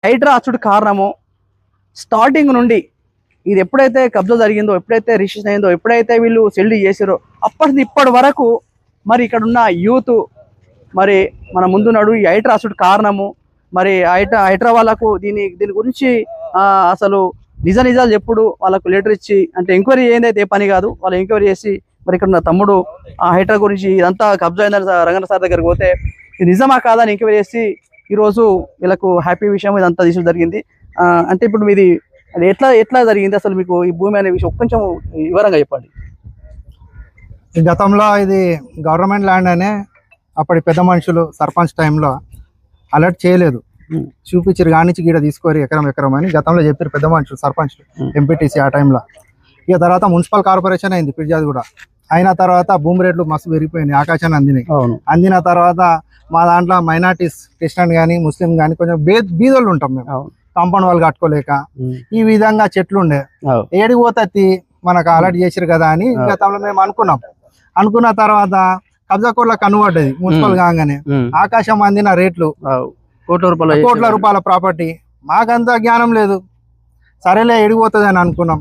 హైడ్రా అచ్చుడు కారణము స్టార్టింగ్ నుండి ఇది ఎప్పుడైతే కబ్జా జరిగిందో, ఎప్పుడైతే రిజిస్ట్రేషన్ అయిందో, ఎప్పుడైతే వీళ్ళు సెల్డ్ చేసారో అప్పటి ఇప్పటి వరకు మరి ఇక్కడ ఉన్న యూత్ మరి మన ముందున్నాడు ఈ హైడ్రా అచ్చుడు కారణము. మరి హైడ్రా వాళ్ళకు దీని గురించి అసలు నిజాలు చెప్పుడు వాళ్ళకు లెటర్ ఇచ్చి అంటే ఎంక్వైరీ ఏందైతే ఏ పని కాదు, వాళ్ళు ఎంక్వైరీ చేసి మరి ఇక్కడ ఉన్న తమ్ముడు ఆ హైడ్రా గురించి ఇదంతా కబ్జా అయిందని రంగన్న సార్ దగ్గరికి పోతే ఇది నిజమా కాదా అని ఎంక్వైరీ చేసి ఈరోజు వీళ్ళకు హ్యాపీ విషయం ఇదంతా తీసుకు జరిగింది. అంటే ఇప్పుడు మీది ఎట్లా జరిగింది అసలు మీకు ఈ భూమి అనే విషయం కొంచెం వివరంగా చెప్పండి. గతంలో ఇది గవర్నమెంట్ ల్యాండ్ అనే అప్పటి పెద్ద మనుషులు సర్పంచ్ టైంలో అలర్ట్ చేయలేదు, చూపించారు కానించి గీడ తీసుకోరు ఎకరం అని గతంలో చెప్పారు పెద్ద మనుషులు సర్పంచ్లు ఎంపీటీసీ ఆ టైంలో. ఇక తర్వాత మున్సిపల్ కార్పొరేషన్ అయింది ఫిర్యాదు కూడా అయిన తర్వాత భూమి రేట్లు మస్తు పెరిగిపోయినాయి, ఆకాశాన్ని అందినాయి. అందిన తర్వాత మా దాంట్లో మైనార్టీస్ క్రిస్టియన్ కానీ ముస్లిం కానీ కొంచెం బీదోళ్ళు ఉంటాం మేము, కాంపౌండ్ వాళ్ళు కట్టుకోలేక ఈ విధంగా చెట్లు ఉండే ఏడికి పోతే మనకు అలర్ట్ చేసారు కదా అని గతంలో మేము అనుకున్న తర్వాత కబ్జా కోట్లకు కనుబడ్డది మున్సిపల్ కాగానే. ఆకాశం అందిన రేట్లు కోట్ల రూపాయల ప్రాపర్టీ. మాకంతా జ్ఞానం లేదు, సరేలే ఎడిగిపోతుంది అని అనుకున్నాం.